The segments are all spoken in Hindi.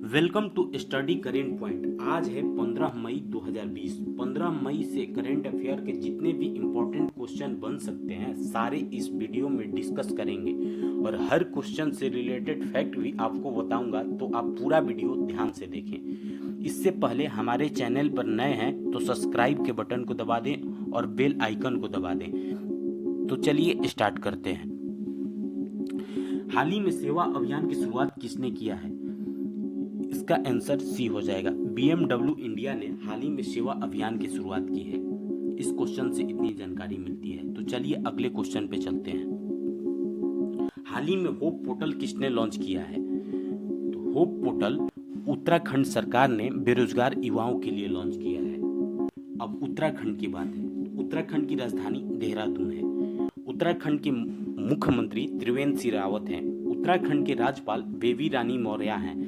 Welcome to study current point. आज है 15 मई 2020। 15 मई से करेंट अफेयर के जितने भी इम्पोर्टेंट क्वेश्चन बन सकते हैं सारे इस वीडियो में डिस्कस करेंगे और हर क्वेश्चन से रिलेटेड फैक्ट भी आपको बताऊंगा, तो आप पूरा वीडियो ध्यान से देखें। इससे पहले हमारे चैनल पर नए हैं तो सब्सक्राइब के बटन को दबा दें और बेल आइकन को दबा दें। तो चलिए स्टार्ट करते हैं। हाल ही में सेवा अभियान की शुरुआत किसने किया है? इसका आंसर सी हो जाएगा। BMW इंडिया ने हाल ही में सेवा अभियान की शुरुआत की है। इस क्वेश्चन से इतनी जानकारी मिलती है। तो चलिए अगले क्वेश्चन पे चलते हैं। हाल ही में होप पोर्टल किसने लॉन्च किया है? तो होप पोर्टल उत्तराखंड सरकार ने बेरोजगार युवाओं के लिए लॉन्च किया है। अब उत्तराखंड की बात है। उत्तराखंड की राजधानी देहरादून है। उत्तराखंड के मुख्यमंत्री त्रिवेंद्र सिंह रावत हैं। उत्तराखंड के राज्यपाल बेबी रानी मौर्य हैं।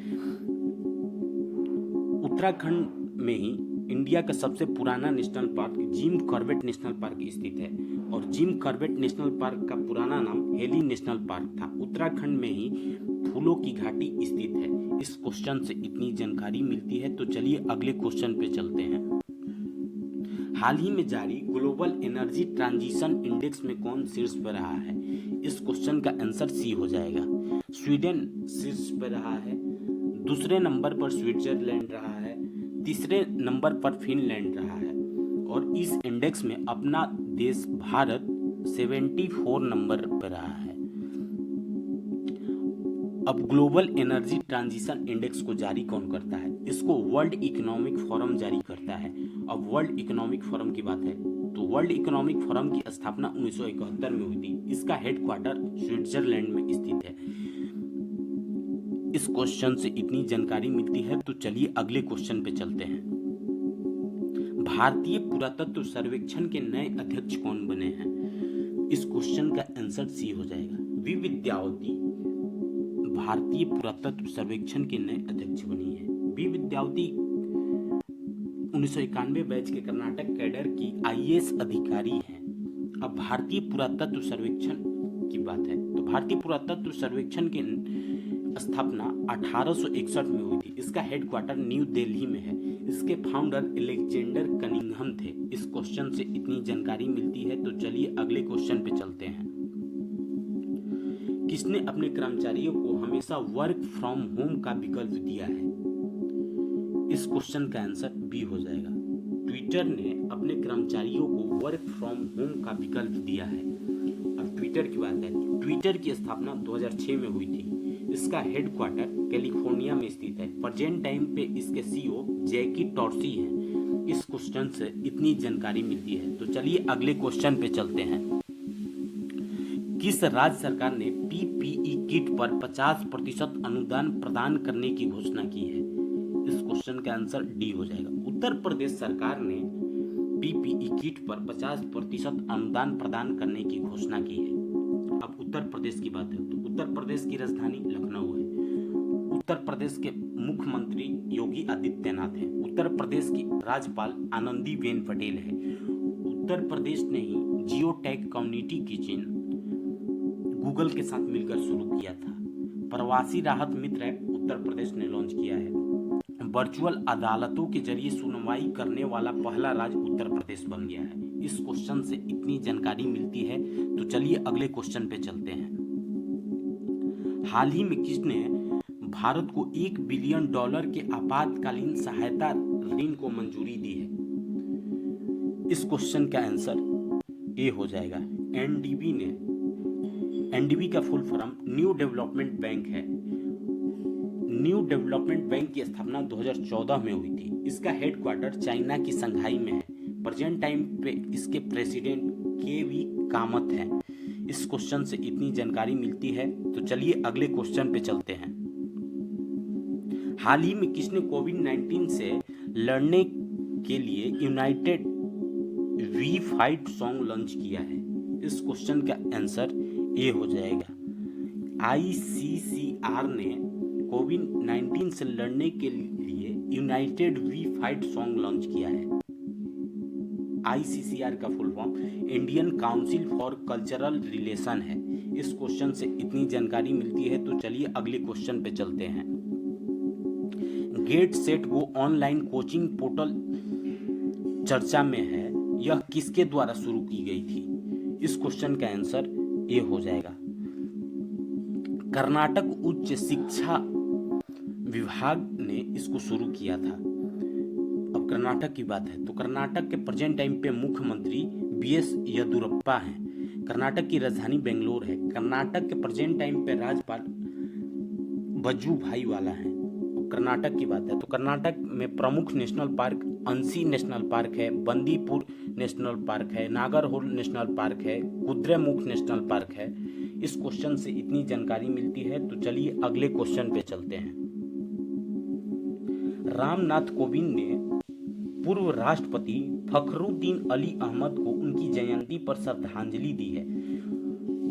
उत्तराखंड में ही इंडिया का सबसे पुराना national park Jim Corbett national park स्थित है और जिम कॉर्बेट नेशनल पार्क का पुराना नाम हेली नेशनल पार्क था। उत्तराखंड में ही फूलों की घाटी स्थित है। इस क्वेश्चन से इतनी जानकारी मिलती है। तो चलिए अगले क्वेश्चन पे चलते हैं। हाल ही में जारी ग्लोबल एनर्जी ट्रांजिशन इंडेक्स में कौन शीर्ष पर रहा है? इस क्वेश्चन का आंसर सी हो जाएगा। स्वीडन शीर्ष पर रहा है, दूसरे नंबर पर स्विट्जरलैंड रहा है, तीसरे नंबर पर फिनलैंड रहा है और इस इंडेक्स में अपना देश भारत 74 नंबर पर रहा है। अब ग्लोबल एनर्जी ट्रांजिशन इंडेक्स को जारी कौन करता है? इसको वर्ल्ड इकोनॉमिक फोरम जारी करता है। अब वर्ल्ड इकोनॉमिक फोरम की बात है तो वर्ल्ड इकोनॉमिक फोरम की स्थापना 1971 में हुई थी। इसका हेडक्वार्टर स्विट्जरलैंड में स्थित है। इस क्वेश्चन से इतनी जानकारी मिलती है। तो चलिए अगले क्वेश्चन पे चलते हैं। भारतीय पुरातत्व सर्वेक्षण के नए अध्यक्ष कौन बने हैं? इस क्वेश्चन का आंसर सी हो जाएगा। वी विद्यावती भारतीय पुरातत्व सर्वेक्षण के नए अध्यक्ष बनी है। वी विद्यावती 1991 बैच के कर्नाटक कैडर की IAS अधिकारी हैं। अब भारतीय पुरातत्व सर्वेक्षण की बात है तो भारतीय पुरातत्व सर्वेक्षण की स्थापना 1861 में हुई थी। इसका हेडक्वार्टर न्यू दिल्ली में है। इसके फाउंडर अलेक्जेंडर कनिंघम थे। इस क्वेश्चन से इतनी जानकारी मिलती है। तो चलिए अगले क्वेश्चन पे चलते हैं। किसने अपने कर्मचारियों को हमेशा वर्क फ्रॉम होम का विकल्प दिया है? इस क्वेश्चन का आंसर बी हो जाएगा। ट्विटर ने अपने कर्मचारियों को वर्क फ्रॉम होम का विकल्प दिया है। अब ट्विटर की बात है। ट्विटर की स्थापना 2006 में हुई थी। इसका हेडक्वार्टर कैलिफोर्निया में स्थित है। प्रेजेंट टाइम पे इसके CEO जैकी टॉर्सी हैं। इस क्वेश्चन से इतनी जानकारी मिलती है। तो चलिए अगले क्वेश्चन पे चलते हैं। किस राज्य सरकार ने PPE किट पर 50% अनुदान प्रदान करने की घोषणा की है? इस क्वेश्चन का आंसर डी हो जाएगा। उत्तर प्रदेश सरकार ने PPE किट पर 50% अनुदान प्रदान करने की घोषणा की है। अब उत्तर प्रदेश की बात है तो उत्तर प्रदेश की राजधानी लखनऊ है। उत्तर प्रदेश के मुख्यमंत्री योगी आदित्यनाथ हैं। उत्तर प्रदेश की राज्यपाल आनंदीबेन पटेल है। उत्तर प्रदेश ने ही geo tag community kitchen Google के साथ मिलकर शुरू किया था। प्रवासी राहत मित्र ऐप उत्तर प्रदेश ने लॉन्च किया है। वर्चुअल अदालतों के जरिए सुनवाई करने वाला पहला राज्य उत्तर प्रदेश बन गया है। इस क्वेश्चन से इतनी जानकारी मिलती है। तो चलिए अगले क्वेश्चन पे चलते हैं। हाल ही में किसने भारत को $1 बिलियन के आपातकालीन सहायता ऋण को मंजूरी दी है? इस क्वेश्चन का आंसर ए हो जाएगा। NDB का full form new development bank है। न्यू डेवलपमेंट बैंक की स्थापना 2014 में हुई थी। इसका हेडक्वार्टर चाइना की संघाई में है। प्रेजेंट टाइम पे इसके प्रेसिडेंट KV कामत हैं। इस क्वेश्चन से इतनी जानकारी मिलती है। तो चलिए अगले क्वेश्चन पे चलते हैं। हाल ही में किसने कोविड-19 से लड़ने के लिए united we fight song launch किया है? इस क्वेश्चन का आंसर ए हो जाएगा। ICCR ने कोविड-19 से लड़ने के लिए united we fight song launch किया है। ICCR का full form Indian Council for Cultural Relation है। इस क्वेश्चन से इतनी जानकारी मिलती है। तो चलिए अगले क्वेश्चन पे चलते हैं। Get set go online coaching portal चर्चा में है, यह किसके द्वारा शुरू की गई थी? इस क्वेश्चन का आंसर ए हो जाएगा। कर्नाटक उच्च शिक्षा विभाग ने इसको शुरू किया था। अब कर्नाटक की बात है तो कर्नाटक के प्रेजेंट टाइम पे मुख्यमंत्री बीएस येदियुरप्पा हैं। कर्नाटक की राजधानी बेंगलोर है। कर्नाटक के प्रेजेंट टाइम पे राज्यपाल वजुभाई वाला है। कर्नाटक की बात है तो कर्नाटक में प्रमुख national park Anshi national park है, बंदीपुर नेशनल पार्क है, नागरहोल नेशनल पार्क है, कुद्रेमुख नेशनल पार्क है। इस क्वेश्चन से इतनी जानकारी मिलती है। तो चलिए अगले क्वेश्चन पे चलते हैं। रामनाथ कोविंद ने पूर्व राष्ट्रपति फखरुद्दीन अली अहमद को उनकी जयंती पर श्रद्धांजलि दी है।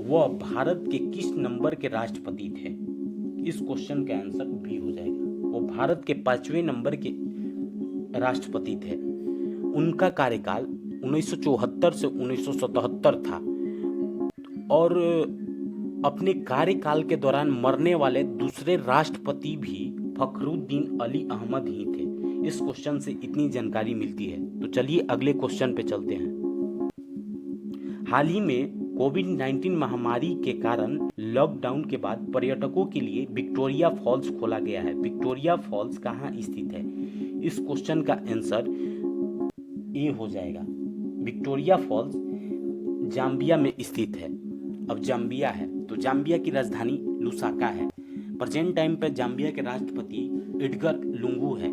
वह भारत के किस नंबर के राष्ट्रपति थे? इस क्वेश्चन का आंसर बी हो जाएगा। वो भारत के 5वें नंबर के राष्ट्रपति थे। उनका कार्यकाल 1974 से 1977 था और अपने कार्यकाल के दौरान मरने वाले दूसरे राष्ट्रपति भी फखरुद्दीन अली अहमद ही थे। इस क्वेश्चन से इतनी जानकारी मिलती है। तो चलिए अगले क्वेश्चन पे चलते हैं। हाल ही में कोविड-19 महामारी के कारण लॉकडाउन के बाद पर्यटकों के लिए विक्टोरिया फॉल्स खोला गया है। विक्टोरिया फॉल्स कहाँ स्थित है? इस क्वेश्चन का आंसर ए हो जाएगा। विक्टोरिया फॉल्स जाम्बिया में स्थित है। अब जाम्बिया है तो जाम्बिया की राजधानी लुसाका है। प्रेजेंट टाइम पे जाम्बिया के राष्ट्रपति एडगर लुंगू है।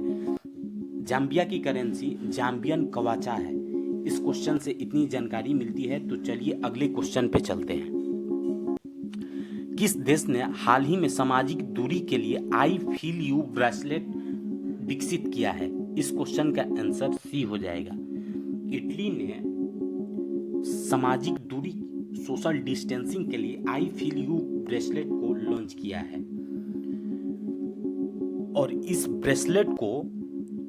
जाम्बिया की करेंसी जाम्बियन कवाचा है। इस क्वेश्चन से इतनी जानकारी मिलती है। तो चलिए अगले क्वेश्चन पे चलते हैं। किस देश ने हाल ही में सामाजिक दूरी के लिए आई फील यू ब्रेसलेट विकसित किया है? इस क्वेश्चन का आंसर सी हो जाएगा। इटली ने सामाजिक दूरी सोशल डिस्टेंसिंग के लिए आई फील यू ब्रेसलेट को लॉन्च किया है और इस ब्रेसलेट को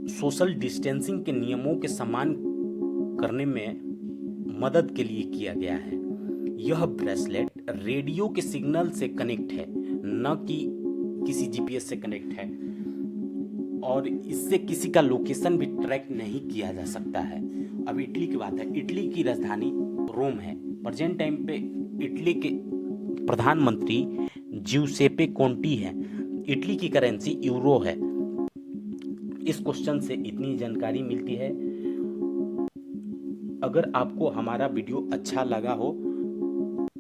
सोशल डिस्टेंसिंग के नियमों के सम्मान करने में मदद के लिए किया गया है। यह ब्रेसलेट रेडियो के सिग्नल से कनेक्ट है, न कि किसी जीपीएस से कनेक्ट है और इससे किसी का लोकेशन भी ट्रैक नहीं किया जा सकता है। अब इटली की बात है। इटली की राजधानी रोम है। प्रेजेंट टाइम पे इटली के प्रधानमंत्री ज्यूसेपे कोंटी है। इटली की करेंसी यूरो है। इस क्वेश्चन से इतनी जानकारी मिलती है। अगर आपको हमारा वीडियो अच्छा लगा हो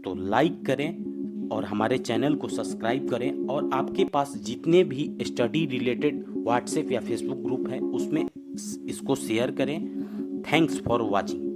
तो लाइक करें और हमारे चैनल को सब्सक्राइब करें और आपके पास जितने भी स्टडी रिलेटेड व्हाट्सएप या फेसबुक ग्रुप हैं उसमें इसको शेयर करें। Thanks for watching.